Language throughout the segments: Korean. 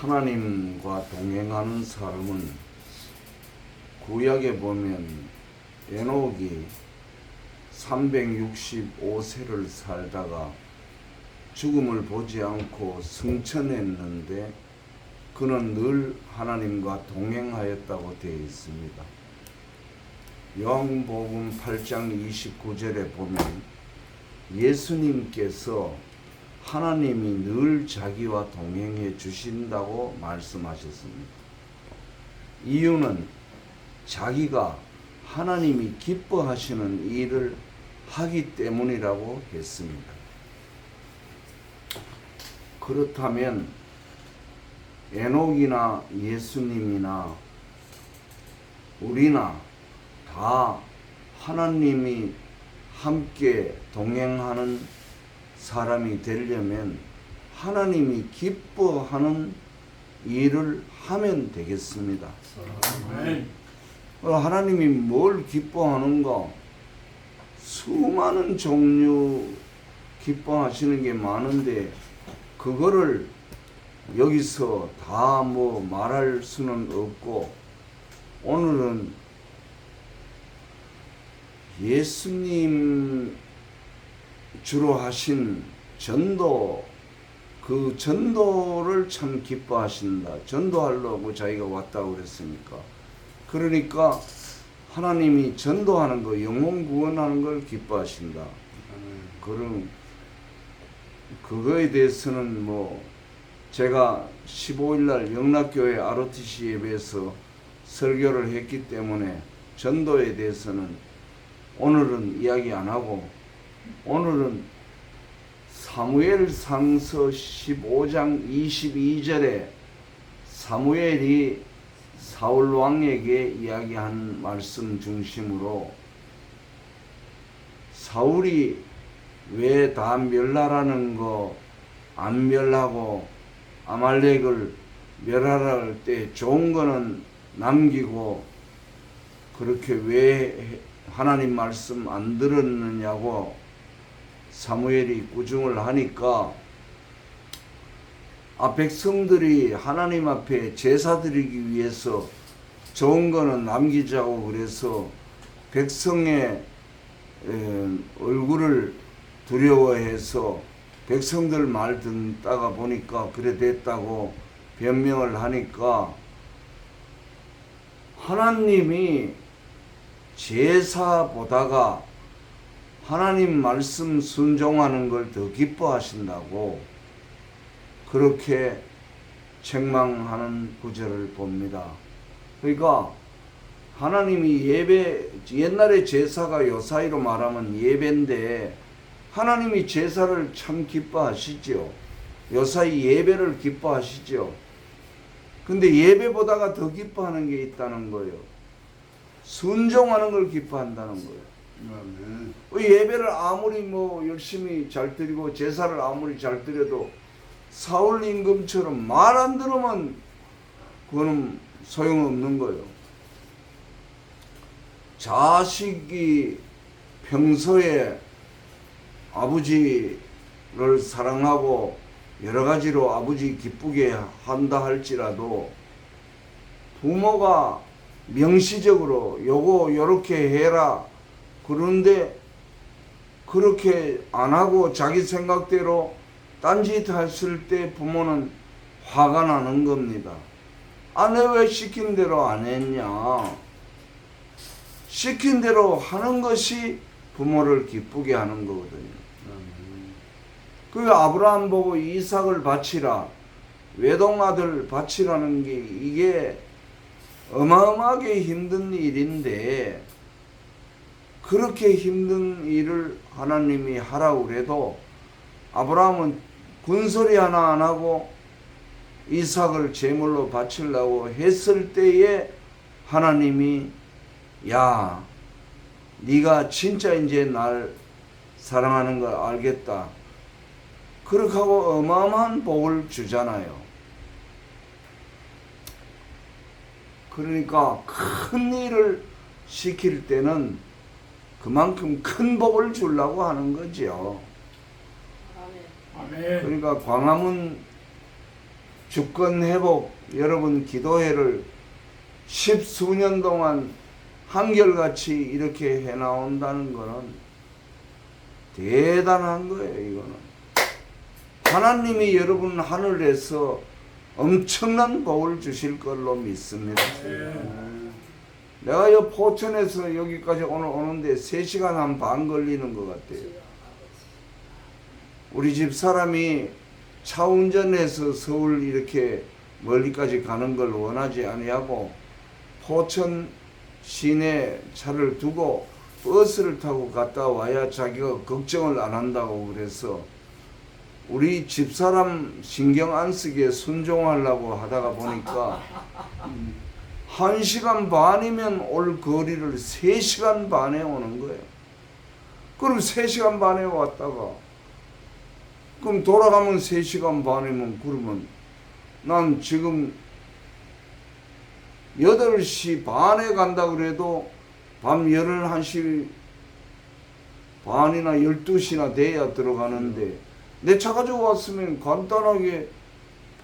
하나님과 동행하는 사람은 구약에 보면 에녹이 365세를 살다가 죽음을 보지 않고 승천했는데 그는 늘 하나님과 동행하였다고 되어 있습니다. 요한복음 8장 29절에 보면 예수님께서 하나님이 늘 자기와 동행해 주신다고 말씀하셨습니다. 이유는 자기가 하나님이 기뻐하시는 일을 하기 때문이라고 했습니다. 그렇다면 에녹이나 예수님이나 우리나 다 하나님이 함께 동행하는 사람이 되려면 하나님이 기뻐하는 일을 하면 되겠습니다. 하나님이 뭘 기뻐하는가? 수많은 종류 기뻐하시는 게 많은데 그거를 여기서 다 말할 수는 없고, 오늘은 예수님 주로 하신 전도, 그 전도를 참 기뻐하신다. 전도하려고 자기가 왔다고 그랬으니까. 그러니까 하나님이 전도하는 거, 영혼 구원하는 걸 기뻐하신다. 그럼 그거에 대해서는 제가 15일날 영락교회 ROTC 예배에서 설교를 했기 때문에 전도에 대해서는 오늘은 이야기 안 하고, 오늘은 사무엘상서 15장 22절에 사무엘이 사울 왕에게 이야기한 말씀 중심으로 사울이 왜 다 멸하라는 거 안 멸하고 아말렉을 멸하라 할 때 좋은 거는 남기고 그렇게 왜 하나님 말씀 안 들었느냐고 사무엘이 꾸중을 하니까 백성들이 하나님 앞에 제사 드리기 위해서 좋은 거는 남기자고 그래서 백성의 얼굴을 두려워해서 백성들 말 듣다가 보니까 그래 됐다고 변명을 하니까 하나님이 제사보다가 하나님 말씀 순종하는 걸 더 기뻐하신다고 그렇게 책망하는 구절을 봅니다. 그러니까 하나님이 옛날에 제사가 요사이로 말하면 예배인데 하나님이 제사를 참 기뻐하시죠. 요사이 예배를 기뻐하시죠. 근데 예배보다가 더 기뻐하는 게 있다는 거예요. 순종하는 걸 기뻐한다는 거예요. 예배를 아무리 열심히 잘 드리고 제사를 아무리 잘 드려도 사울 임금처럼 말 안 들으면 그거는 소용없는 거예요. 자식이 평소에 아버지를 사랑하고 여러 가지로 아버지 기쁘게 한다 할지라도 부모가 명시적으로 요렇게 해라 그런데 그렇게 안 하고 자기 생각대로 딴짓 했을 때 부모는 화가 나는 겁니다. 내 왜 시킨 대로 안 했냐? 시킨 대로 하는 것이 부모를 기쁘게 하는 거거든요. 그 아브라함 보고 이삭을 바치라, 외동아들 바치라는 게 이게 어마어마하게 힘든 일인데 그렇게 힘든 일을 하나님이 하라고 그래도 아브라함은 군소리 하나 안 하고 이삭을 제물로 바치려고 했을 때에 하나님이 야, 네가 진짜 이제 날 사랑하는 걸 알겠다. 그렇게 하고 어마어마한 복을 주잖아요. 그러니까 큰 일을 시킬 때는 그만큼 큰 복을 주려고 하는 거죠. 아멘. 그러니까 광화문 주권 회복 여러분 기도회를 10수년 동안 한결같이 이렇게 해나온다는 것은 대단한 거예요. 이거는 하나님이 여러분 하늘에서 엄청난 복을 주실 걸로 믿습니다. 내가 이 포천에서 여기까지 오늘 오는데 3시간 한 반 걸리는 것 같아요. 우리 집 사람이 차 운전해서 서울 이렇게 멀리까지 가는 걸 원하지 아니하고 포천 시내 차를 두고 버스를 타고 갔다 와야 자기가 걱정을 안 한다고 그래서 우리 집사람 신경 안 쓰게 순종하려고 하다가 보니까 1시간 반이면 올 거리를 3시간 반에 오는 거예요. 그럼 3시간 반에 왔다가 그럼 돌아가면 3시간 반이면 그러면 난 지금 8시 반에 간다 그래도 밤 11시 반이나 12시나 돼야 들어가는데 내 차 가지고 왔으면 간단하게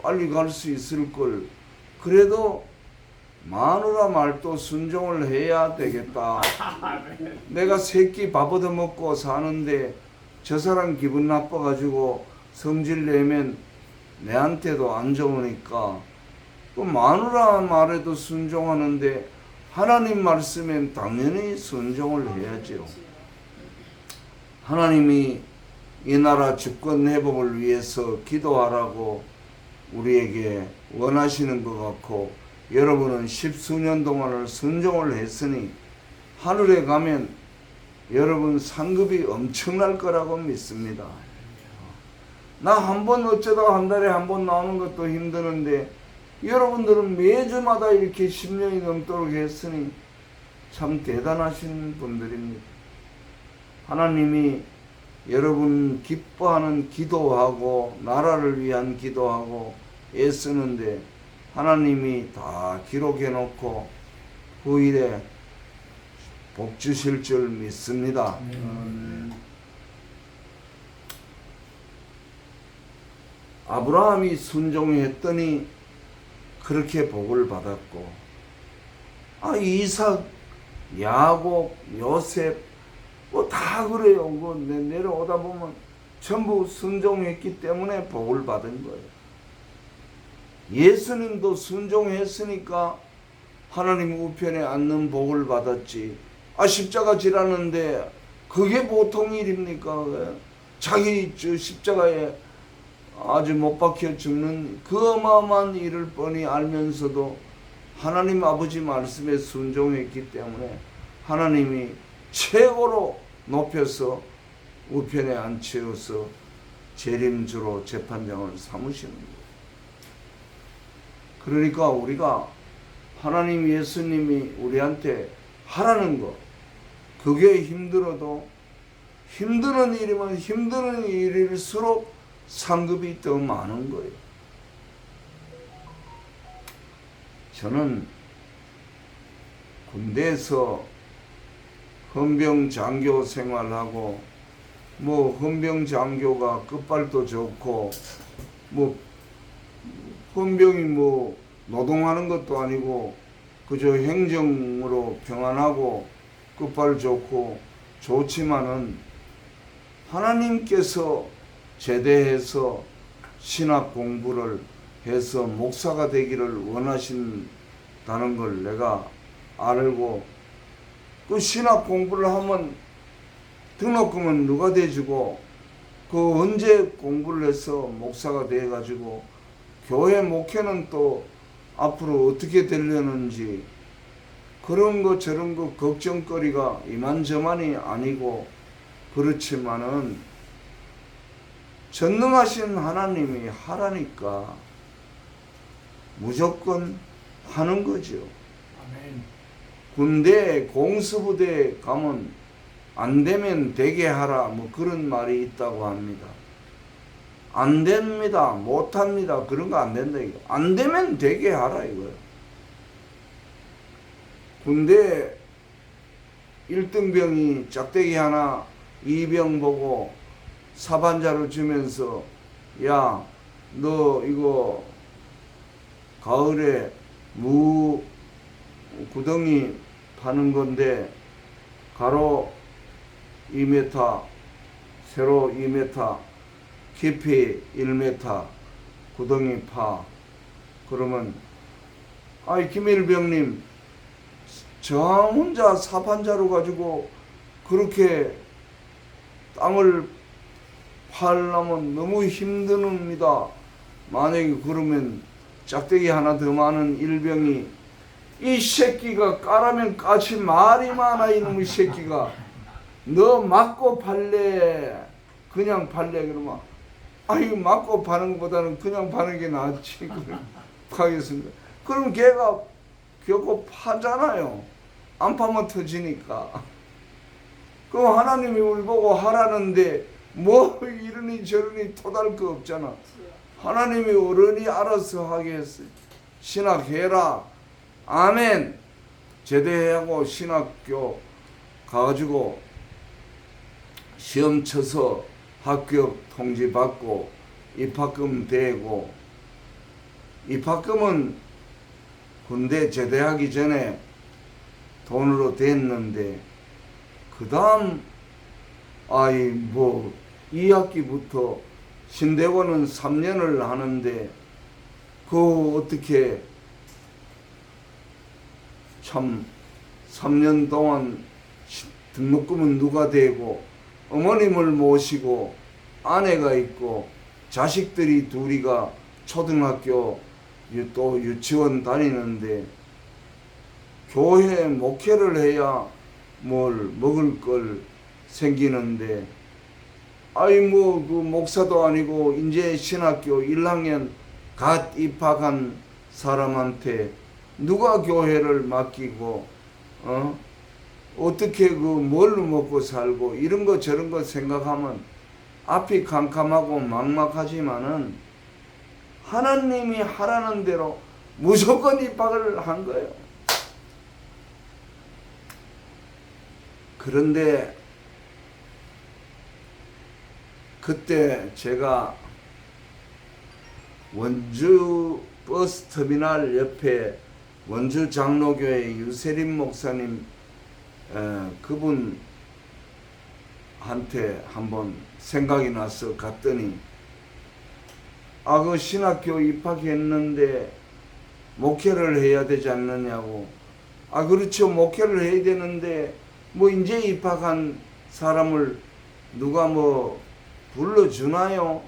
빨리 갈 수 있을 걸. 그래도 마누라 말도 순종을 해야 되겠다. 내가 새끼 밥 얻어먹고 사는데 저 사람 기분 나빠가지고 성질 내면 내한테도 안 좋으니까 그 마누라 말에도 순종하는데 하나님 말씀엔 당연히 순종을 해야죠. 하나님이 이 나라 주권 회복을 위해서 기도하라고 우리에게 원하시는 것 같고 여러분은 10수년 동안을 순종을 했으니 하늘에 가면 여러분 상급이 엄청날 거라고 믿습니다. 나 한 번 어쩌다가 한 달에 한 번 나오는 것도 힘드는데 여러분들은 매주마다 이렇게 10년이 넘도록 했으니 참 대단하신 분들입니다. 하나님이 여러분 기뻐하는 기도하고 나라를 위한 기도하고 애쓰는데 하나님이 다 기록해 놓고 후일에 복 주실 줄 믿습니다. 아브라함이 순종했더니 그렇게 복을 받았고 이삭, 야곱, 요셉 뭐 다 그래요. 내려오다 보면 전부 순종했기 때문에 복을 받은 거예요. 예수님도 순종했으니까 하나님 우편에 앉는 복을 받았지. 십자가 지라는데 그게 보통 일입니까? 자기 십자가에 아주 못 박혀 죽는 그 어마어마한 일을 뻔히 알면서도 하나님 아버지 말씀에 순종했기 때문에 하나님이 최고로 높여서 우편에 앉혀서 재림주로 재판장을 삼으시는 거예요. 그러니까 우리가 하나님 예수님이 우리한테 하라는 거 그게 힘들어도 힘드는 일이면 힘드는 일일수록 상급이 더 많은 거예요. 저는 군대에서 헌병장교 생활하고 헌병장교가 끝발도 좋고 헌병이 노동하는 것도 아니고 그저 행정으로 평안하고 끝발 좋고 좋지만은 하나님께서 제대해서 신학 공부를 해서 목사가 되기를 원하신다는 걸 내가 알고 그 신학 공부를 하면 등록금은 누가 대주고 언제 공부를 해서 목사가 돼가지고 교회 목회는 또 앞으로 어떻게 되려는지 그런 거 저런 거 걱정거리가 이만저만이 아니고 그렇지만은 전능하신 하나님이 하라니까 무조건 하는 거죠. 아멘. 군대 공수부대에 가면 안 되면 되게 하라 그런 말이 있다고 합니다. 안 됩니다. 못 합니다. 그런 거 안 된다 이거. 안 되면 되게 하라 이거예요. 군대 1등병이 짝대기 하나 2병 보고 사반자로 주면서 야, 너 이거 가을에 무 구덩이 파는 건데 가로 2m, 세로 2m, 깊이 1m 구덩이 파. 그러면 아이 김일병님 저 혼자 사판자로 가지고 그렇게 땅을 팔려면 너무 힘듭니다. 만약에 그러면 짝대기 하나 더 많은 일병이 이 새끼가 까라면 까치 말이 많아 이놈의 새끼가 너 맞고 팔래 그냥 팔래 그러면 아유 맞고 파는 것보다는 그냥 파는 게 낫지 그래 하겠습니다. 그럼 걔가 결국 파잖아요. 안 파면 터지니까. 그럼 하나님이 우리 보고 하라는데 뭐 이러니 저러니 토달 거 없잖아. 하나님이 어른이 알아서 하게 했어요. 신학해라. 아멘. 제대하고 신학교 가가지고 시험 쳐서 합격 통지 받고 입학금 대고, 입학금은 군대 제대하기 전에 돈으로 됐는데 그 다음 아이 뭐 2학기부터 신대원은 3년을 하는데 그 어떻게 참 3년 동안 등록금은 누가 대고 어머님을 모시고 아내가 있고 자식들이 둘이가 초등학교 또 유치원 다니는데 교회 목회를 해야 뭘 먹을 걸 생기는데 아이 뭐 그 목사도 아니고 이제 신학교 1학년 갓 입학한 사람한테 누가 교회를 맡기고 어떻게 그 뭘로 먹고 살고 이런 거 저런 거 생각하면 앞이 캄캄하고 막막하지만은 하나님이 하라는 대로 무조건 입학을 한 거예요. 그런데 그때 제가 원주 버스터미널 옆에 원주 장로교회 유세림 목사님 그분한테 한번 생각이 나서 갔더니 그 신학교 입학했는데 목회를 해야 되지 않느냐고. 그렇죠. 목회를 해야 되는데 뭐 이제 입학한 사람을 누가 뭐 불러주나요?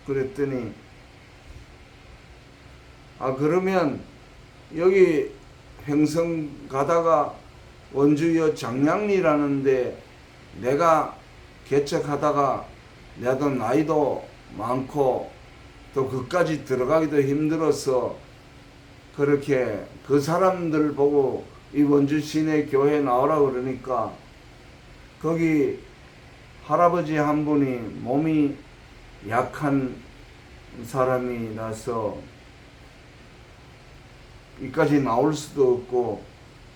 그랬더니 그러면 여기 횡성 가다가 원주여 장량리라는데 내가 개척하다가 나도 나이도 많고 또 그까지 들어가기도 힘들어서 그렇게 그 사람들 보고 이 원주 시내 교회 나오라 그러니까 거기 할아버지 한 분이 몸이 약한 사람이라서 이까지 나올 수도 없고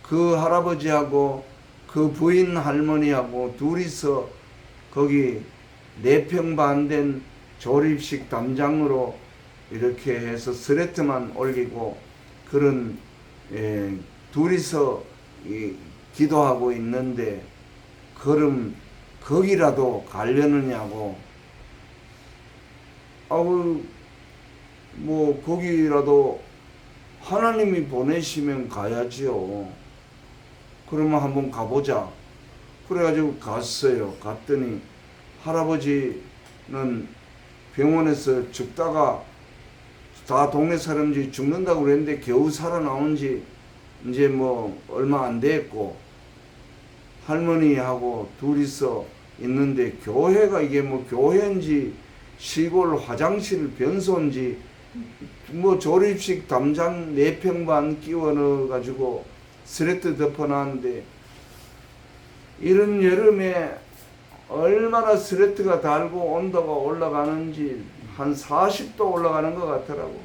그 할아버지하고 그 부인 할머니하고 둘이서 거기 4평 반 된 조립식 담장으로 이렇게 해서 스레트만 올리고 그런 둘이서 기도하고 있는데 그럼 거기라도 가려느냐고. 뭐 거기라도 하나님이 보내시면 가야지요. 그러면 한번 가보자. 그래가지고 갔어요. 갔더니 할아버지는 병원에서 죽다가 다 동네 사람들이 죽는다고 그랬는데 겨우 살아나온 지 이제 뭐 얼마 안 됐고 할머니하고 둘이서 있는데 교회가 이게 뭐 교회인지 시골 화장실 변소인지 뭐 조립식 담장 4평 반 끼워 넣어가지고 스레트 덮어놨는데 이런 여름에 얼마나 스레트가 달고 온도가 올라가는지 한 40도 올라가는 것 같더라고.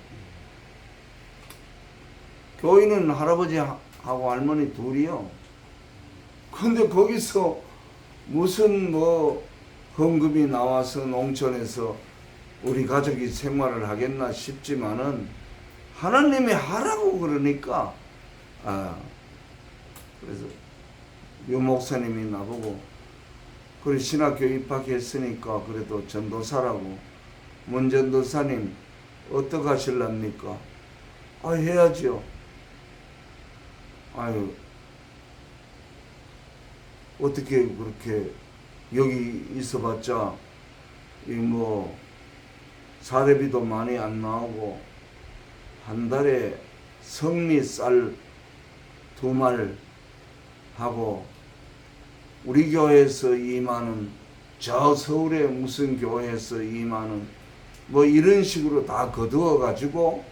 교인은 할아버지하고 할머니 둘이요. 근데 거기서 무슨 뭐 헌금이 나와서 농촌에서 우리 가족이 생활을 하겠나 싶지만은 하나님이 하라고 그러니까 그래서 유 목사님이 나보고 그래 신학교 입학했으니까 그래도 전도사라고 문전도사님 어떡 하실랍니까? 해야지요. 아유 어떻게 그렇게 여기 있어봤자 이 뭐 사례비도 많이 안 나오고 한 달에 성미 쌀 2말 하고 우리 교회에서 2만원, 저 서울에 무슨 교회에서 2만원 뭐 이런 식으로 다 거두어 가지고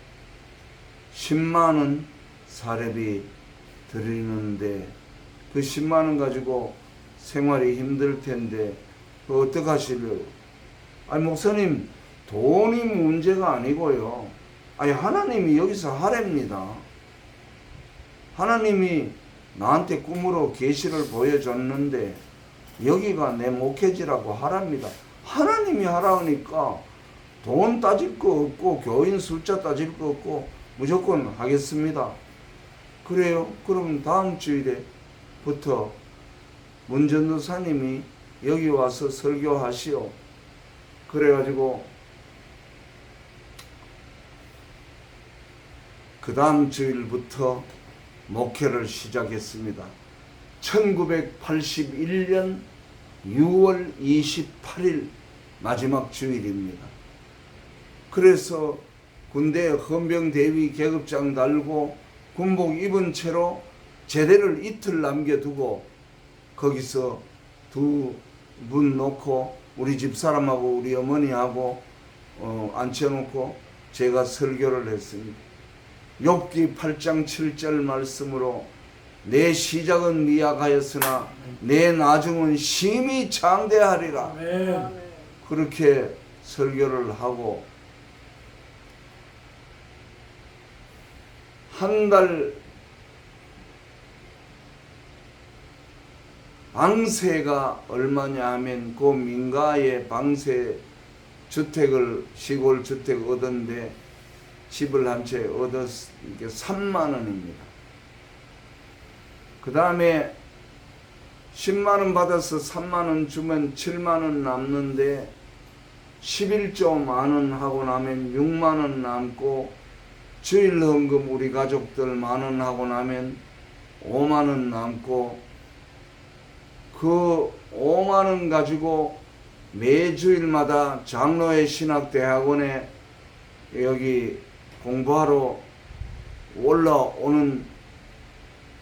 10만원 사례비 드리는데 그 10만원 가지고 생활이 힘들 텐데 어떡하실래요? 아니 목사님 돈이 문제가 아니고요. 하나님이 여기서 하랍니다. 하나님이 나한테 꿈으로 계시를 보여줬는데 여기가 내 목회지라고 하랍니다. 하나님이 하라니까 돈 따질 거 없고 교인 숫자 따질 거 없고 무조건 하겠습니다. 그래요? 그럼 다음 주일에부터 문전도사님이 여기 와서 설교하시오. 그래가지고 그 다음 주일부터 목회를 시작했습니다. 1981년 6월 28일 마지막 주일입니다. 그래서 군대 헌병대위 계급장 달고 군복 입은 채로 제대를 이틀 남겨두고 거기서 2분 놓고 우리 집사람하고 우리 어머니하고 앉혀놓고 제가 설교를 했습니다. 욥기 8장 7절 말씀으로 내 시작은 미약하였으나 내 나중은 심히 장대하리라. 그렇게 설교를 하고 한 달 방세가 얼마냐 하면 그 민가에 방세 주택을 시골 주택 얻었는데 집을 한 채 얻었 이게 3만 원입니다. 그 다음에 10만 원 받아서 3만 원 주면 7만 원 남는데 11조 만원 하고 나면 6만 원 남고 주일 헌금 우리 가족들 1만 원 하고 나면 5만 원 남고 그 5만 원 가지고 매주일마다 장로회 신학대학원에 여기 공부하러 올라오는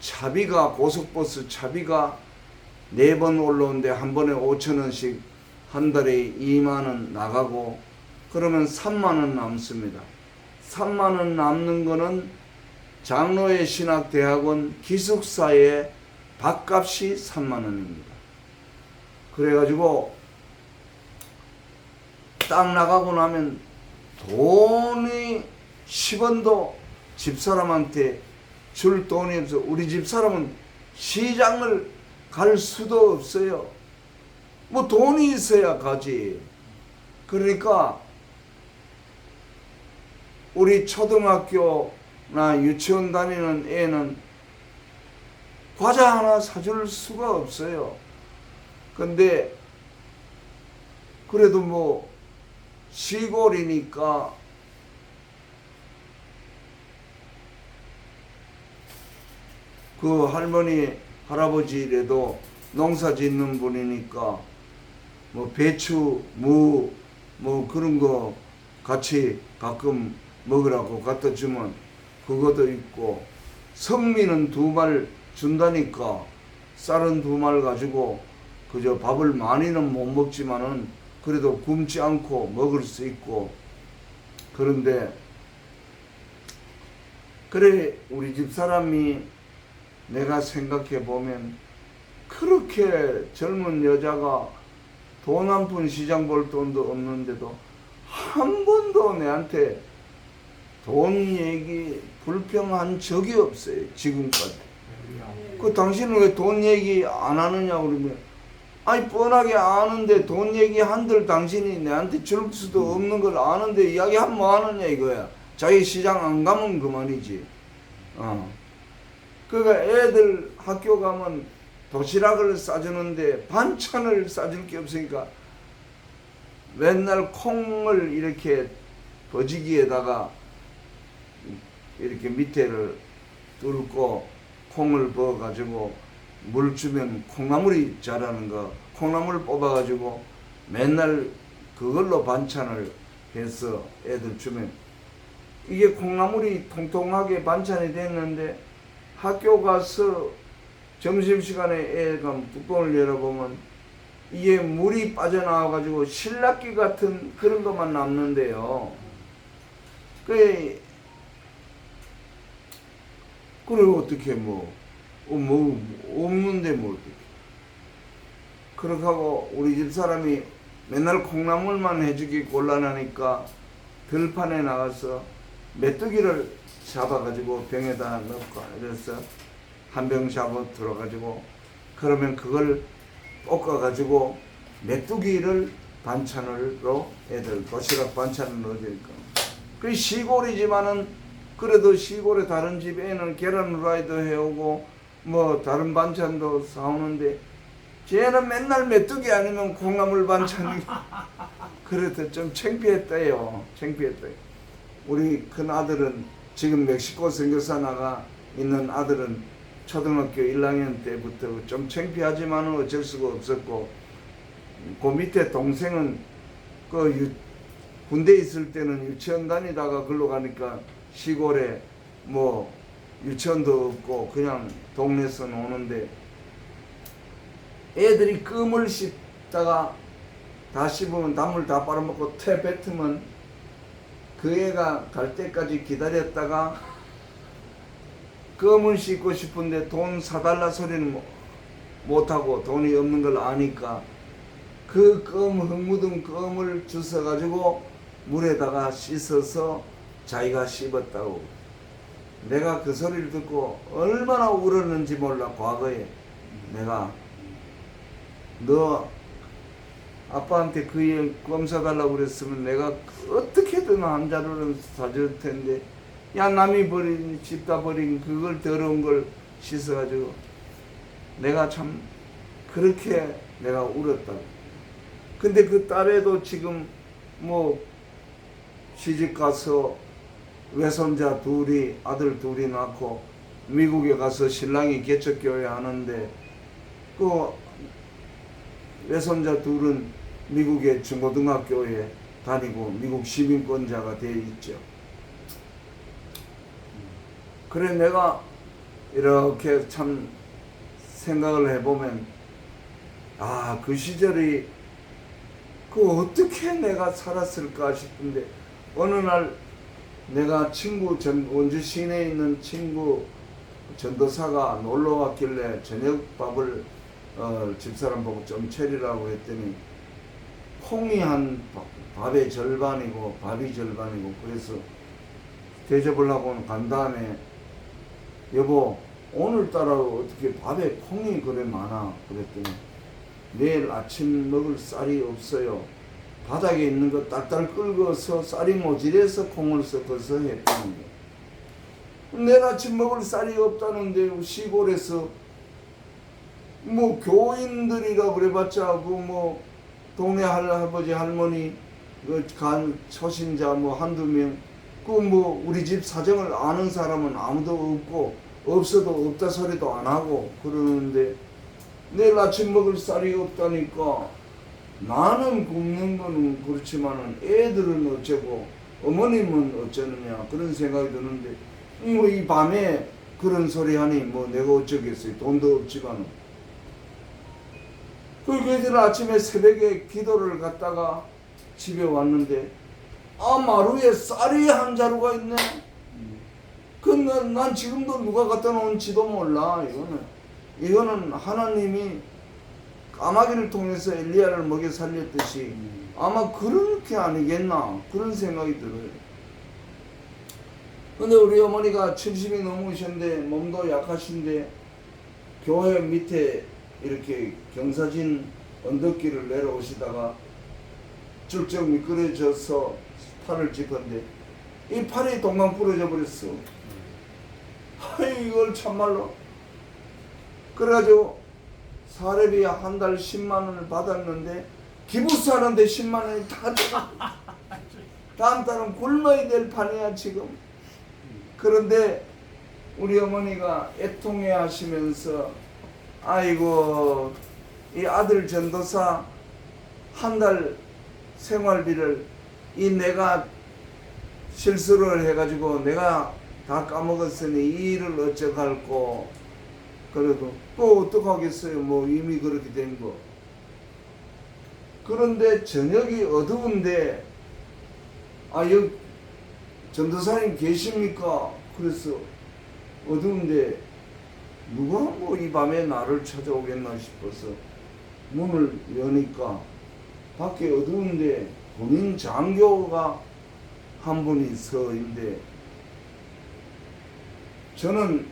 차비가 고속버스 차비가 4번 올라오는데 한 번에 5,000원씩 한 달에 2만 원 나가고 그러면 3만 원 남습니다. 3만 원 남는 거는 장로회 신학대학원 기숙사의 밥값이 3만 원입니다. 그래가지고 딱 나가고 나면 돈이 10원도 집사람한테 줄 돈이 없어. 우리 집사람은 시장을 갈 수도 없어요. 뭐 돈이 있어야 가지. 그러니까 우리 초등학교나 유치원 다니는 애는 과자 하나 사줄 수가 없어요. 근데 그래도 뭐 시골이니까 그 할머니 할아버지라도 농사 짓는 분이니까 뭐 배추 무 뭐 그런 거 같이 가끔 먹으라고 갖다 주면 그것도 있고 성미는 2말 준다니까 쌀은 2말 가지고 그저 밥을 많이는 못 먹지만은 그래도 굶지 않고 먹을 수 있고 그런데 그래 우리 집사람이 내가 생각해 보면 그렇게 젊은 여자가 돈 한 푼 시장 볼 돈도 없는데도 한 번도 내한테 돈 얘기 불평한 적이 없어요. 지금까지. 그 당신은 왜 돈 얘기 안 하느냐 그러면 아니 뻔하게 아는데 돈 얘기 한들 당신이 내한테 줄 수도 없는 걸 아는데 이야기 하면 뭐 하느냐 이거야. 자기 시장 안 가면 그만이지. 그러니까 애들 학교 가면 도시락을 싸주는데 반찬을 싸줄 게 없으니까 맨날 콩을 이렇게 버지기에다가 이렇게 밑에를 뚫고 콩을 부어가지고 물 주면 콩나물이 자라는 거, 콩나물 뽑아가지고 맨날 그걸로 반찬을 해서 애들 주면 이게 콩나물이 통통하게 반찬이 됐는데 학교 가서 점심시간에 애가 뚜껑을 열어보면 이게 물이 빠져나와가지고 실락기 같은 그런 것만 남는데요. 그래 어떻게 뭐 없는데 뭐 어떻게. 그렇게 하고 우리 집 사람이 맨날 콩나물만 해주기 곤란하니까 들판에 나가서 메뚜기를 잡아가지고 병에다 넣고 이래서 한 병 잡아 들어가지고 그러면 그걸 볶아가지고 메뚜기를 반찬으로 애들 도시락 반찬을 넣어주니까 그 시골이지만은 그래도 시골에 다른 집 애는 계란 후라이도 해오고 뭐 다른 반찬도 사오는데 쟤는 맨날 메뚜기 아니면 콩나물 반찬이 그래도 좀 창피했대요. 우리 큰 아들은 지금 멕시코 선교사 나가 있는 아들은 초등학교 1학년 때부터 좀 창피하지만 어쩔 수가 없었고 그 밑에 동생은 그 군대 있을 때는 유치원 다니다가 글로 가니까 시골에 뭐 유치원도 없고 그냥 동네에서 노는데 애들이 껌을 씹다가 다 씹으면 단물 다 빨아먹고 퇴 뱉으면 그 애가 갈 때까지 기다렸다가 껌을 씹고 싶은데 돈 사달라 소리는 못하고 돈이 없는 걸 아니까 그 껌 흙 묻은 껌을 주워가지고 물에다가 씻어서 자기가 씹었다고. 내가 그 소리를 듣고 얼마나 울었는지 몰라. 과거에 내가 너 아빠한테 그 껌 사달라고 그랬으면 내가 어떻게든 한 자루는 사줄 텐데 야 남이 버린 집다 버린 그걸 더러운 걸 씻어가지고 내가 참 그렇게 내가 울었다고. 근데 그 딸애도 지금 뭐 시집가서 외손자 둘이 아들 둘이 낳고 미국에 가서 신랑이 개척교회 하는데 그 외손자 둘은 미국의 중고등학교에 다니고 미국 시민권자가 되어 있죠. 그래 내가 이렇게 참 생각을 해보면 그 시절이 그 어떻게 내가 살았을까 싶은데 어느 날 내가 친구 원주 시내에 있는 친구 전도사가 놀러 왔길래 저녁밥을 집사람 보고 좀 차리라고 했더니 콩이 한 밥의 절반이고 밥이 절반이고 그래서 대접을 하고 간 다음에 여보 오늘따라 어떻게 밥에 콩이 그래 많아 그랬더니 내일 아침 먹을 쌀이 없어요. 바닥에 있는 거 딸딸 끓여서 쌀이 모질해서 콩을 섞어서 했다는 거. 내일 아침 먹을 쌀이 없다는데 시골에서 뭐 교인들이라 그래봤자 그 뭐 동네 할아버지 할머니 그 간 초신자 뭐 한두 명 그 뭐 우리 집 사정을 아는 사람은 아무도 없고 없어도 없다 소리도 안 하고 그러는데 내일 아침 먹을 쌀이 없다니까 나는 굶는 거는 그렇지만은 애들은 어쩌고 어머님은 어쩌느냐 그런 생각이 드는데 뭐 이 밤에 그런 소리 하니 뭐 내가 어쩌겠어요. 돈도 없지만은. 그들 아침에 새벽에 기도를 갔다가 집에 왔는데 마루에 쌀이 한 자루가 있네. 난 지금도 누가 갖다 놓은지도 몰라. 이거는 하나님이 까마귀를 통해서 엘리야를 먹여 살렸듯이 아마 그렇게 아니겠나 그런 생각이 들어요. 근데 우리 어머니가 70이 넘으셨는데 몸도 약하신데 교회 밑에 이렇게 경사진 언덕길을 내려오시다가 쭉쭉 미끄러져서 팔을 짚었는데 이 팔이 동강 부러져 버렸어. 이걸 참말로. 그래가지고 사례비 한 달 10만 원을 받았는데 기부스하는데 10만 원이 다 들어. 다음 달은 굶어야 될 판이야 지금. 그런데 우리 어머니가 애통해 하시면서 아이고 이 아들 전도사 한 달 생활비를 이 내가 실수를 해가지고 내가 다 까먹었으니 이 일을 어쩌갈꼬. 그래도 또 어떡하겠어요. 뭐 이미 그렇게 된 거. 그런데 저녁이 어두운데 여기 전도사님 계십니까? 그래서 어두운데 누가 뭐 이 밤에 나를 찾아오겠나 싶어서 문을 여니까 밖에 어두운데 군인 장교가 한 분이 서 있는데 저는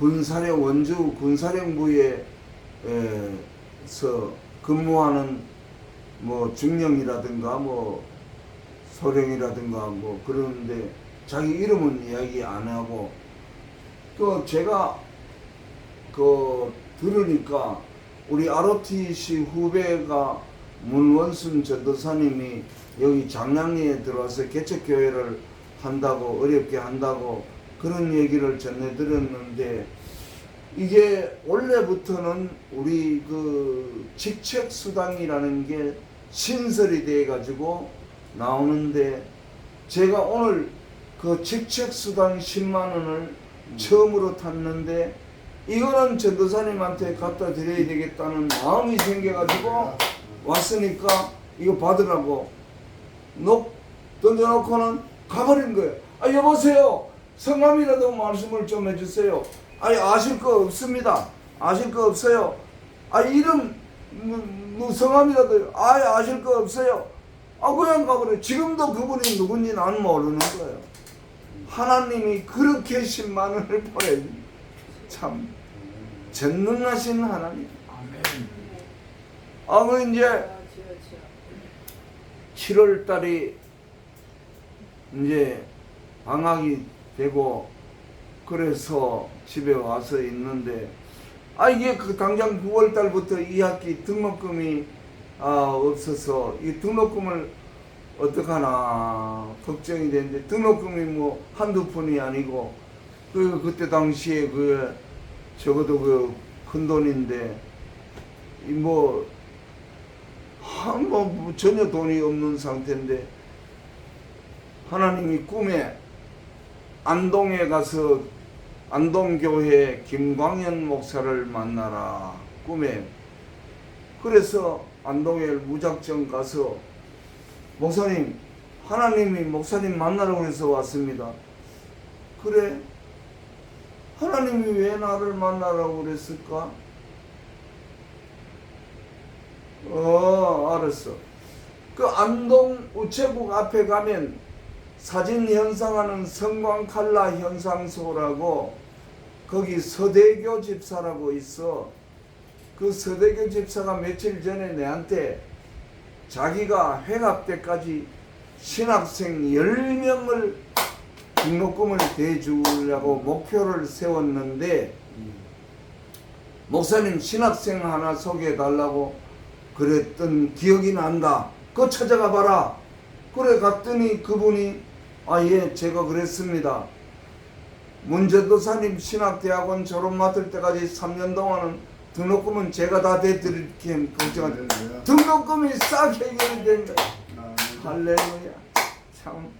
원주 군사령부에서 근무하는 뭐 중령이라든가 뭐 소령이라든가 뭐 그러는데 자기 이름은 이야기 안 하고 또 제가 들으니까 우리 ROTC 후배가 문원순 전도사님이 여기 장량리에 들어와서 개척교회를 한다고 어렵게 한다고 그런 얘기를 전해 들었는데 이게 원래부터는 우리 직책수당이라는 게 신설이 돼 가지고 나오는데 제가 오늘 그 직책수당 10만 원을 처음으로 탔는데 이거는 전도사님한테 갖다 드려야 되겠다는 마음이 생겨가지고 왔으니까 이거 받으라고 던져놓고는 가버린 거예요. 여보세요. 성함이라도 말씀을 좀 해주세요. 아실 거 없습니다. 아실 거 없어요. 이름 성함이라도 아실 거 없어요. 그냥 가버려. 지금도 그분이 누군지 나는 모르는 거예요. 하나님이 그렇게 10만 원을 보내준 참 전능하신 하나님. 그 이제 7월 달이 이제 방학이 되고 그래서 집에 와서 있는데 이게 당장 9월 달부터 2학기 등록금이 없어서 이 등록금을 어떡하나 걱정이 되는데 등록금이 뭐 한두 푼이 아니고 그때 당시에 적어도 큰 돈인데 뭐 전혀 돈이 없는 상태인데 하나님이 꿈에 안동에 가서 안동교회 김광현 목사를 만나라 꿈에. 그래서 안동에 무작정 가서 목사님 하나님이 목사님 만나라고 해서 왔습니다. 그래? 하나님이 왜 나를 만나라고 그랬을까? 알았어. 안동 우체국 앞에 가면 사진 현상하는 성광칼라 현상소라고 거기 서대교 집사라고 있어. 그 서대교 집사가 며칠 전에 내한테 자기가 회갑 때까지 신학생 10명을 등록금을 대주려고 목표를 세웠는데 목사님 신학생 하나 소개해달라고 그랬던 기억이 난다. 그거 찾아가 봐라. 그래 갔더니 그분이 예 제가 그랬습니다. 문전도사님 신학대학원 졸업 맡을 때까지 3년 동안은 등록금은 제가 다 대드릴게 걱정하지. 등록금이 싹 해결이 된 거야. 할렐루야. 참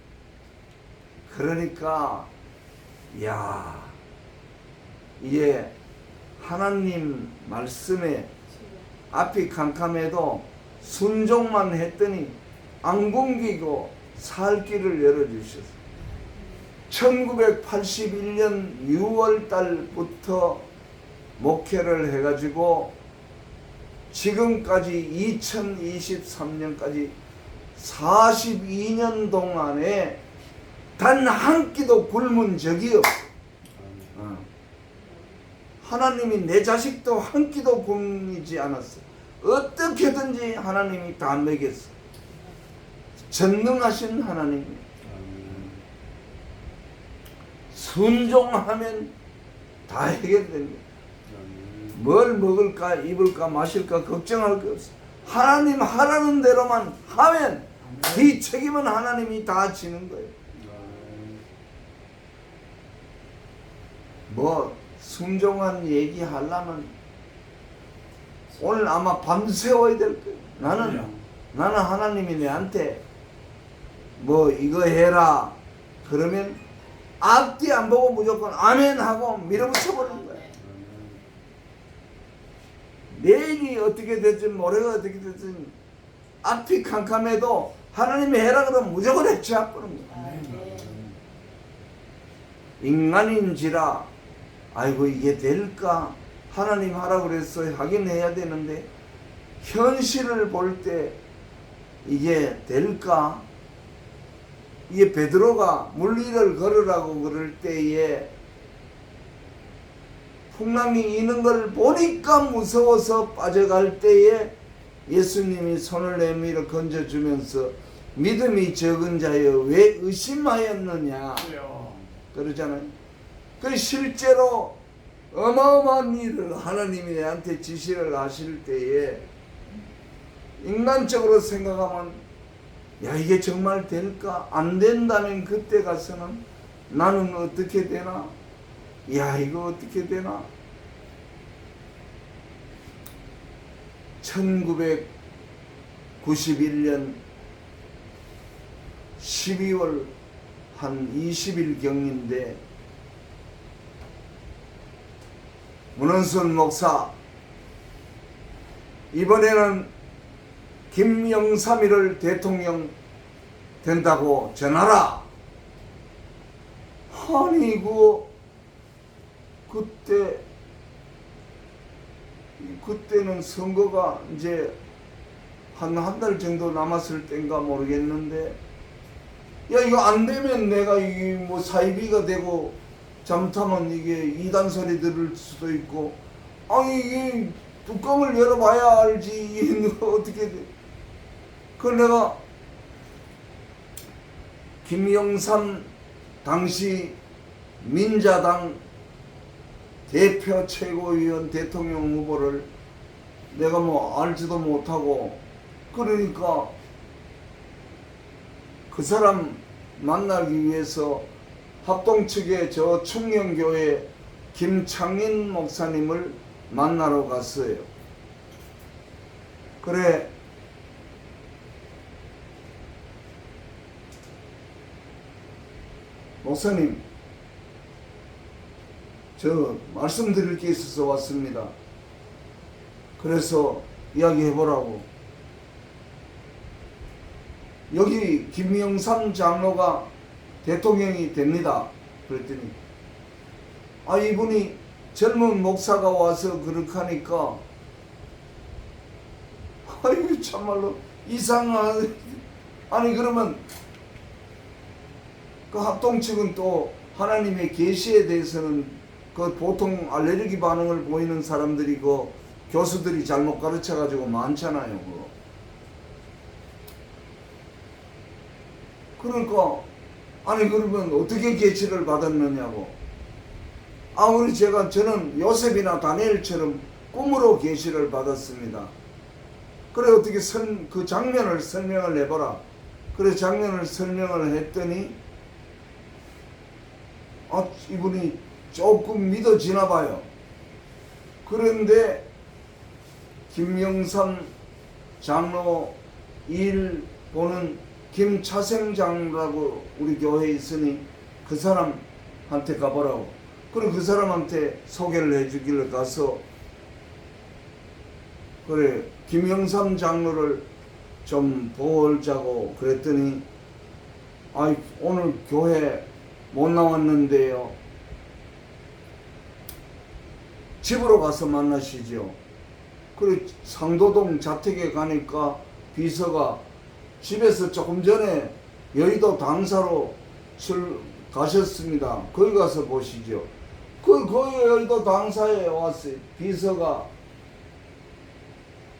그러니까 이게 하나님 말씀에 앞이 캄캄해도 순종만 했더니 안 굶기고 살 길을 열어주셨어요. 1981년 6월 달부터 목회를 해가지고 지금까지 2023년까지 42년 동안에 단 한 끼도 굶은 적이 없어. 하나님이 내 자식도 한 끼도 굶이지 않았어. 어떻게든지 하나님이 다 먹였어. 전능하신 하나님이에요. 순종하면 다 해결됩니다. 뭘 먹을까 입을까 마실까 걱정할 거 없어. 하나님 하라는 대로만 하면 이 책임은 하나님이 다 지는 거예요. 뭐 순종한 얘기 하려면 오늘 아마 밤새워야 될 거예요. 나는 하나님이 내한테 뭐 이거 해라 그러면 앞뒤 안 보고 무조건 아멘 하고 밀어붙여 버리는 거예요. 내일이 어떻게 됐든 모레가 어떻게 됐든 앞이 캄캄해도 하나님이 해라 그러면 무조건 해치워 버리는 거예요. 인간인지라 아이고 이게 될까? 하나님 하라 그랬어 하긴 해야 되는데 현실을 볼 때 이게 될까? 이게 베드로가 물 위를 걸으라고 그럴 때에 풍랑이 있는 걸 보니까 무서워서 빠져갈 때에 예수님이 손을 내밀어 건져주면서 믿음이 적은 자여 왜 의심하였느냐 그러잖아요. 그 실제로 어마어마한 일을 하나님이 내한테 지시를 하실 때에 인간적으로 생각하면 야 이게 정말 될까? 안 된다면 그때 가서는 나는 어떻게 되나? 야 이거 어떻게 되나? 1991년 12월 한 20일경인데 문헌순 목사 이번에는 김영삼이를 대통령 된다고 전하라. 아니 그때는 선거가 이제 한 달 정도 남았을 때인가 모르겠는데 야 이거 안 되면 내가 이 뭐 사이비가 되고 잘못하면 이게 이단 소리 들을 수도 있고 아니 이게 뚜껑을 열어봐야 알지 어떻게 돼. 그 내가 김영삼 당시 민자당 대표 최고위원 대통령 후보를 내가 뭐 알지도 못하고 그러니까 그 사람 만나기 위해서 합동 측의 저 충령교회 김창인 목사님을 만나러 갔어요. 그래 목사님 저 말씀드릴 게 있어서 왔습니다. 그래서 이야기해보라고. 여기 김영삼 장로가 대통령이 됩니다. 그랬더니 아 이분이 젊은 목사가 와서 그렇게 하니까 아이고 참말로 이상한. 아니 그러면 그 합동 측은 또 하나님의 계시에 대해서는 그 보통 알레르기 반응을 보이는 사람들이 그 교수들이 잘못 가르쳐 가지고 많잖아요. 그러니까 아니 그러면 어떻게 계시를 받았느냐고. 아무리 저는 요셉이나 다니엘처럼 꿈으로 계시를 받았습니다. 그래 어떻게 그 장면을 설명을 해보라. 그래 장면을 설명을 했더니 이분이 조금 믿어지나 봐요. 그런데 김영삼 장로 일 보는 김차생 장로라고 우리 교회에 있으니 그 사람한테 가보라고. 그래 그 사람한테 소개를 해주길래 가서 그래 김영삼 장로를 좀 보자고 그랬더니 아이 오늘 교회 못 나왔는데요. 집으로 가서 만나시죠. 그래 상도동 자택에 가니까 비서가 집에서 조금 전에 여의도 당사로 가셨습니다. 거기 가서 보시죠. 거기 여의도 당사에 왔어요. 비서가.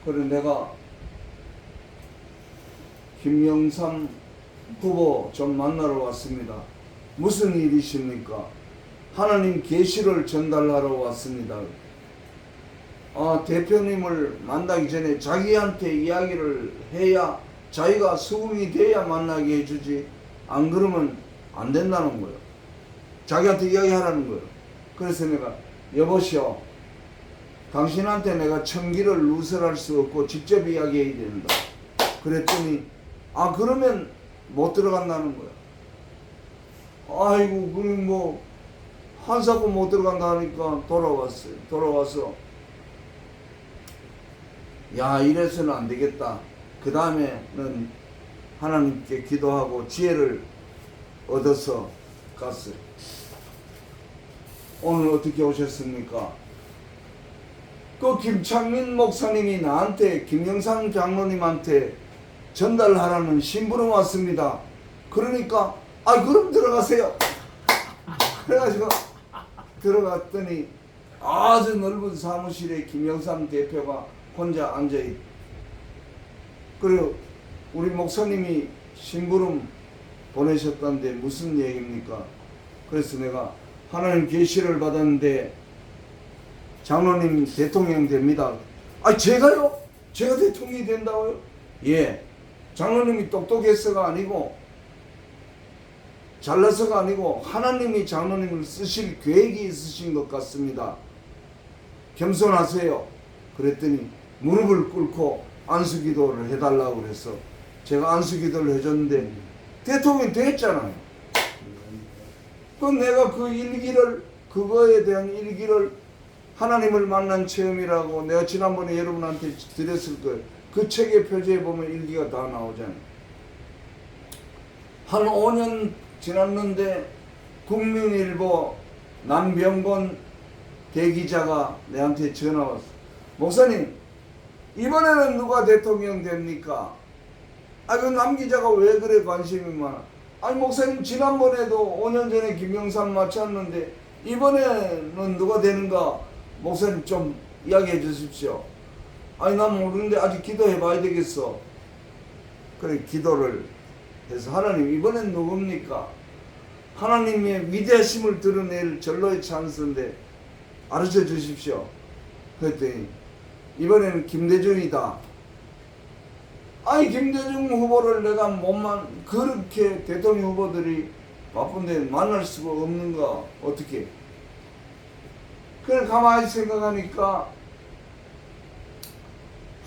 그래 내가 김영삼 후보 좀 만나러 왔습니다. 무슨 일이십니까? 하나님 계시를 전달하러 왔습니다. 대표님을 만나기 전에 자기한테 이야기를 해야 자기가 수긍이 돼야 만나게 해주지, 안 그러면 안 된다는 거예요. 자기한테 이야기하라는 거예요. 그래서 내가 여보시오, 당신한테 내가 천기를 누설할 수 없고 직접 이야기해야 된다. 그랬더니 그러면 못 들어간다는 거야. 아이고 그럼 뭐 한사코 못 들어간다 하니까 돌아왔어요. 돌아와서 야, 이래서는 안 되겠다. 그 다음에는 하나님께 기도하고 지혜를 얻어서 갔어요. 오늘 어떻게 오셨습니까? 그 김창민 목사님이 나한테, 김영상 장로님한테 전달하라는 심부름 왔습니다. 그러니까 그럼 들어가세요. 그래가지고 들어갔더니 아주 넓은 사무실에 김영삼 대표가 혼자 앉아있고, 그리고 우리 목사님이 심부름 보내셨다는데 무슨 얘기입니까? 그래서 내가 하나님 계시를 받았는데 장로님 대통령 됩니다. 제가요? 제가 대통령이 된다고요? 예. 장로님이 똑똑해서가 아니고 잘나서가 아니고 하나님이 장로님을 쓰실 계획이 있으신 것 같습니다. 겸손하세요. 그랬더니 무릎을 꿇고 안수기도를 해달라고 그래서 제가 안수기도를 해줬는데 대통령이 됐잖아요. 내가 그 일기를, 그거에 대한 일기를 하나님을 만난 체험이라고 내가 지난번에 여러분한테 드렸을 거예요. 그 책의 표지에 보면 일기가 다 나오잖아요. 한 5년 지났는데 국민일보 남병건 대기자가 내한테 전화 왔어. 목사님, 이번에는 누가 대통령 됩니까? 그 남기자가 왜 그래 관심이 많아? 목사님, 지난번에도 5년 전에 김영삼 마쳤는데 이번에는 누가 되는가? 목사님 좀 이야기해 주십시오. 난 모르는데 아직 기도해 봐야 되겠어. 그래 기도를 해서 하나님, 이번엔 누굽니까? 하나님의 위대하심을 드러낼 전로의 찬스인데 가르쳐 주십시오. 그랬더니 이번에는 김대중이다. 김대중 후보를 내가 그렇게 대통령 후보들이 바쁜데 만날 수가 없는가? 어떻게? 그걸 가만히 생각하니까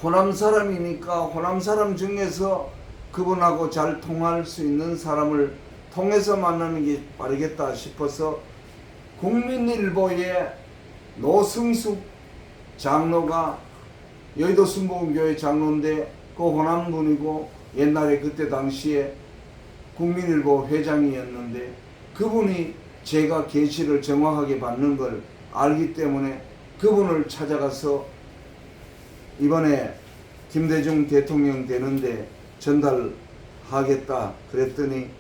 호남 사람이니까 호남 사람 중에서 그분하고 잘 통할 수 있는 사람을 통해서 만나는 게 빠르겠다 싶어서 국민일보의 노승숙 장로가 여의도 순복음교회 장로인데 그 호남분이고 옛날에 그때 당시에 국민일보 회장이었는데 그분이 제가 계시를 정확하게 받는 걸 알기 때문에 그분을 찾아가서 이번에 김대중 대통령 되는데 전달하겠다 그랬더니,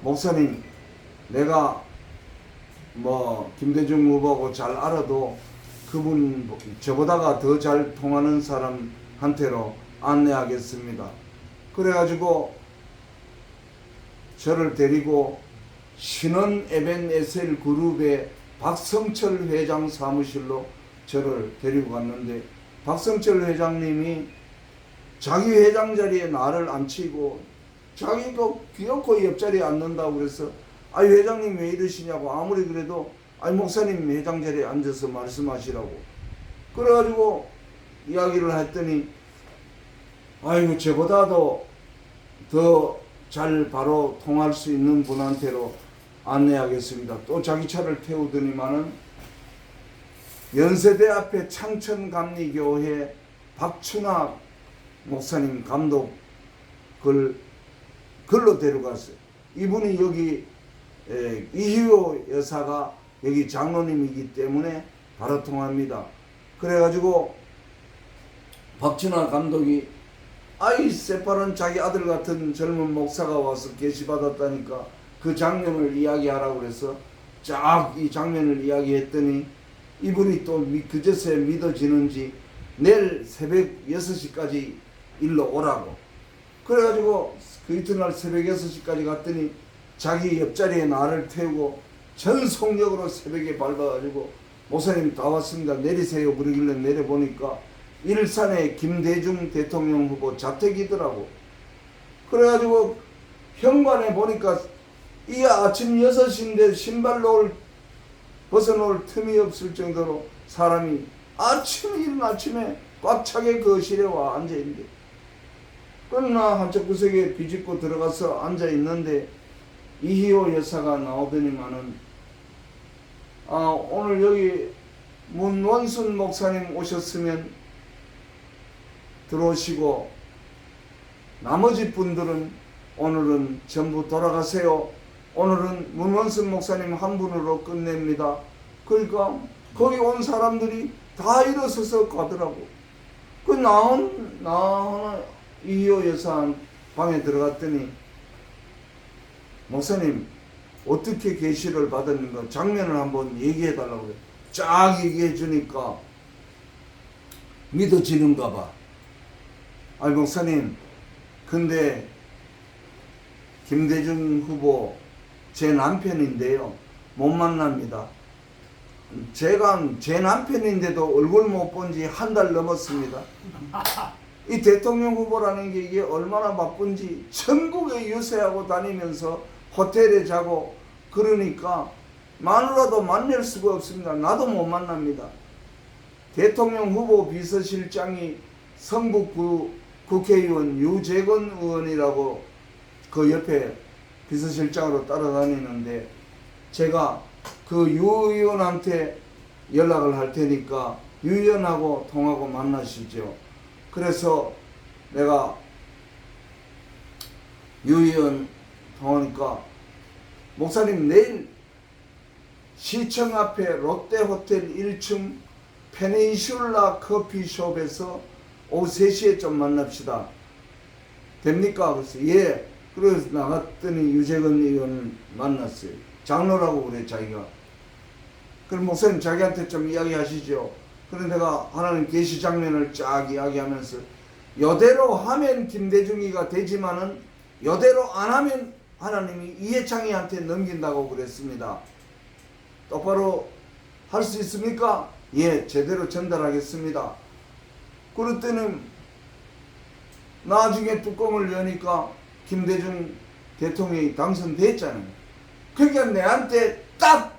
목사님, 내가 김대중 후보하고 잘 알아도 그분 저보다가 더 잘 통하는 사람한테로 안내하겠습니다. 그래가지고 저를 데리고 신원 에벤에셀 그룹의 박성철 회장 사무실로 저를 데리고 갔는데, 박성철 회장님이 자기 회장 자리에 나를 앉히고 자기도 귀엽고 옆자리에 앉는다고 그래서 회장님 왜 이러시냐고, 아무리 그래도 목사님 회장 자리에 앉아서 말씀하시라고 그래가지고 이야기를 했더니 저보다도 더 잘 바로 통할 수 있는 분한테로 안내하겠습니다. 또 자기 차를 태우더니만은 연세대 앞에 창천감리교회 박춘학 목사님 감독 글로 데려갔어요. 이분이 여기 이희호 여사가 여기 장로님이기 때문에 바로 통합니다. 그래가지고 박춘학 감독이 새파란 자기 아들 같은 젊은 목사가 와서 계시받았다니까 그 장면을 이야기하라고 그래서 쫙 이 장면을 이야기했더니 이분이 또 그제서야 믿어지는지 내일 새벽 6시까지 일로 오라고 그래가지고 그 이튿날 새벽 6시까지 갔더니 자기 옆자리에 나를 태우고 전속력으로 새벽에 밟아가지고 목사님 다 왔습니다. 내리세요. 그러길래 내려보니까 일산의 김대중 대통령 후보 자택이더라고. 그래가지고 현관에 보니까 이 아침 6시인데 신발 벗어놓을 틈이 없을 정도로 사람이 이른 아침에 꽉 차게 거실에 와 앉아있는데, 그러나 한쪽 구석에 비집고 들어가서 앉아있는데 이희호 여사가 나오더니만은 오늘 여기 문원순 목사님 오셨으면 들어오시고 나머지 분들은 오늘은 전부 돌아가세요. 오늘은 문원순 목사님 한 분으로 끝냅니다. 그러니까 거기 온 사람들이 다 일어서서 가더라고. 그 나온 이희호 여사 방에 들어갔더니 목사님 어떻게 계시를 받았는가 장면을 한번 얘기해 달라고 쫙 얘기해 주니까 믿어지는가 봐. 아니 목사님, 근데 김대중 후보 제 남편인데요 못 만납니다. 제가 제 남편인데도 얼굴 못 본 지 한 달 넘었습니다. 이 대통령 후보라는 게 이게 얼마나 바쁜지 전국에 유세하고 다니면서 호텔에 자고 그러니까 마누라도 만날 수가 없습니다. 나도 못 만납니다. 대통령 후보 비서실장이 성북구 국회의원 유재건 의원이라고 그 옆에 비서실장으로 따라다니는데 제가 그 유 의원한테 연락을 할 테니까 유 의원하고 통하고 만나시죠. 그래서 내가 유 의원 통하니까 목사님 내일 시청 앞에 롯데호텔 1층 페닌슐라 커피숍에서 오후 3시에 좀 만납시다. 됩니까? 그래서 예. 그래서 나갔더니 유재건 의원을 만났어요. 장로라고 그래 자기가. 그럼 목사님 자기한테 좀 이야기하시죠. 그래서 내가 하나님 계시 장면을 쫙 이야기하면서 여대로 하면 김대중이가 되지만은 여대로 안 하면 하나님이 이해창이한테 넘긴다고 그랬습니다. 똑바로 할 수 있습니까? 예, 제대로 전달하겠습니다. 그랬더니 나중에 뚜껑을 여니까 김대중 대통령이 당선됐잖아요. 그러니까 내한테 딱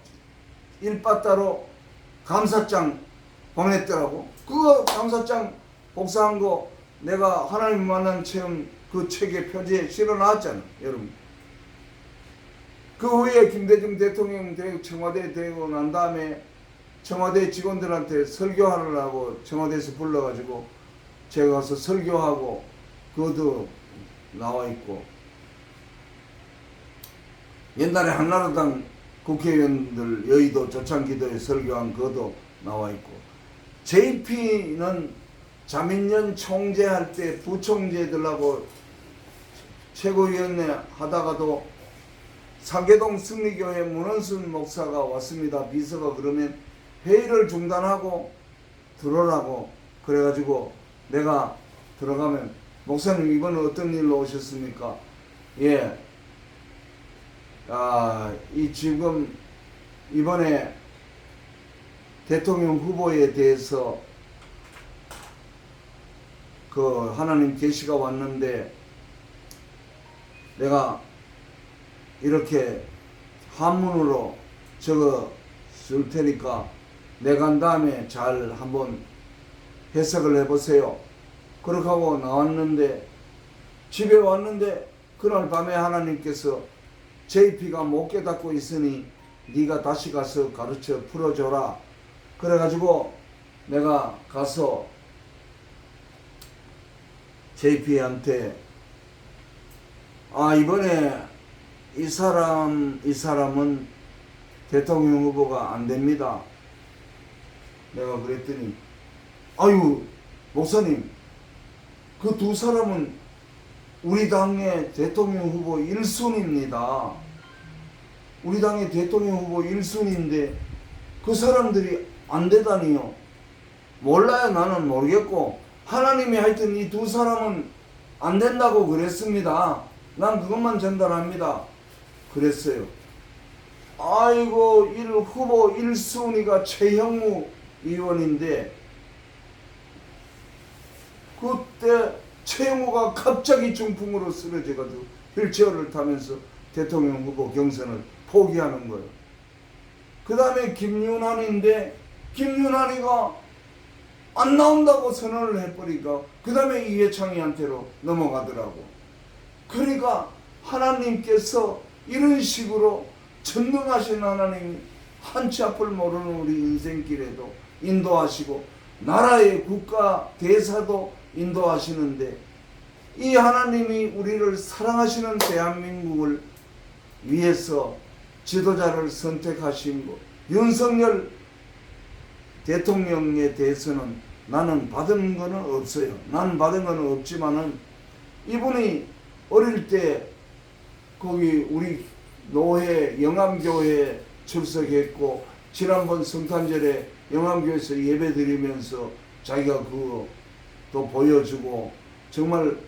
일바따로 감사장 보냈더라고. 그거 감사장 복사한 거 내가 하나님 만난 체험 그 책에 표지에 실어놨잖아, 여러분. 그 후에 김대중 대통령 청와대에 되고 난 다음에 청와대 직원들한테 설교하려고 청와대에서 불러가지고 제가 가서 설교하고 그것도 나와 있고, 옛날에 한나라당 국회의원들 여의도 조창기도에 설교한 그것도 나와 있고, JP는 자민련 총재할 때 부총재들하고 최고위원회 하다가도 상계동 승리교회 문원순 목사가 왔습니다. 비서가 그러면 회의를 중단하고 들어오라고 그래가지고 내가 들어가면 목사님 이번에 어떤 일로 오셨습니까? 예. 이 지금 이번에 대통령 후보에 대해서 그 하나님 계시가 왔는데 내가 이렇게 한문으로 적어 줄 테니까 내가 한 다음에 잘 한번 해석을 해보세요. 그렇게 하고 나왔는데 집에 왔는데 그날 밤에 하나님께서 JP가 못 깨닫고 있으니 네가 다시 가서 가르쳐 풀어줘라. 그래가지고 내가 가서 JP한테 이번에 이 사람은 대통령 후보가 안 됩니다. 내가 그랬더니 아유 목사님 그 두 사람은 우리 당의 대통령 후보 1순위입니다. 우리 당의 대통령 후보 1순위인데 그 사람들이 안 되다니요. 몰라요. 나는 모르겠고 하나님이 하여튼 이 두 사람은 안 된다고 그랬습니다. 난 그것만 전달합니다. 그랬어요. 아이고, 후보 1순위가 최형무 의원인데 그때 최형무가 갑자기 중풍으로 쓰러져가지고 휠체어를 타면서 대통령 후보 경선을 포기하는 거예요. 그 다음에 김윤환인데 김윤환이가 안 나온다고 선언을 해버리니까 그 다음에 이해창이한테로 넘어가더라고. 그러니까 하나님께서 이런 식으로 전능하신 하나님이 한치 앞을 모르는 우리 인생길에도 인도하시고 나라의 국가 대사도 인도하시는데 이 하나님이 우리를 사랑하시는 대한민국을 위해서 지도자를 선택하신 것, 윤석열 대통령에 대해서는 나는 받은 거는 없어요. 나는 받은 거는 없지만은 이분이 어릴 때 거기 우리 노회 영암교회에 출석했고 지난번 성탄절에 영암교회에서 예배 드리면서 자기가 그것도 보여주고 정말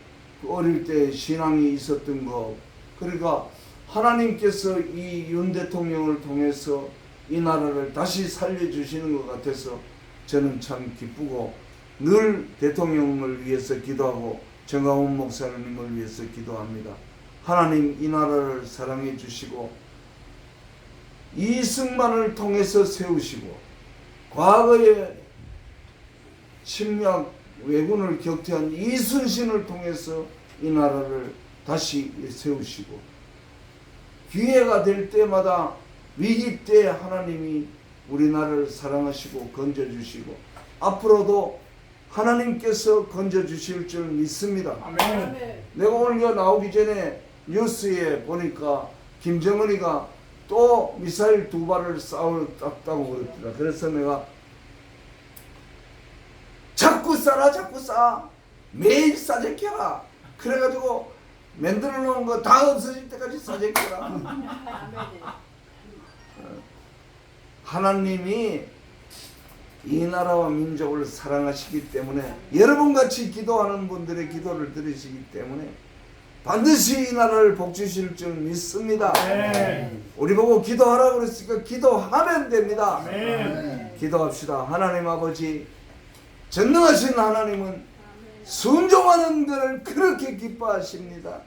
어릴 때 신앙이 있었던 거. 그러니까 하나님께서 이 윤 대통령을 통해서 이 나라를 다시 살려주시는 것 같아서 저는 참 기쁘고 늘 대통령을 위해서 기도하고 정강훈 목사님을 위해서 기도합니다. 하나님 이 나라를 사랑해 주시고 이승만을 통해서 세우시고 과거에 침략 왜군을 격퇴한 이순신을 통해서 이 나라를 다시 세우시고 기회가 될 때마다 위기 때 하나님이 우리나라를 사랑하시고 건져주시고 앞으로도 하나님께서 건져주실 줄 믿습니다. 아멘. 내가 오늘 나오기 전에 뉴스에 보니까 김정은이가 또 미사일 2발을 쐈다고 그랬더라. 그래서 내가 자꾸 쏴 매일 쏴제껴라. 그래가지고 만들어 놓은 거 다 없어질 때까지 쏴제껴라. 하나님이 이 나라와 민족을 사랑하시기 때문에 여러분같이 기도하는 분들의 기도를 들으시기 때문에 반드시 이 나라를 복주실 줄 믿습니다. 아멘. 우리 보고 기도하라고 그랬으니까 기도하면 됩니다. 아멘. 기도합시다. 하나님 아버지, 전능하신 하나님은 순종하는 것을 그렇게 기뻐하십니다.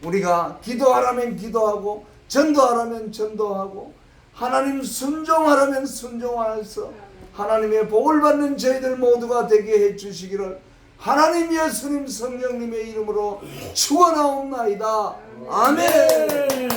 우리가 기도하라면 기도하고 전도하라면 전도하고 하나님 순종하라면 순종하여서 하나님의 복을 받는 저희들 모두가 되게 해주시기를 하나님 예수님 성령님의 이름으로 축원하옵나이다. 아멘.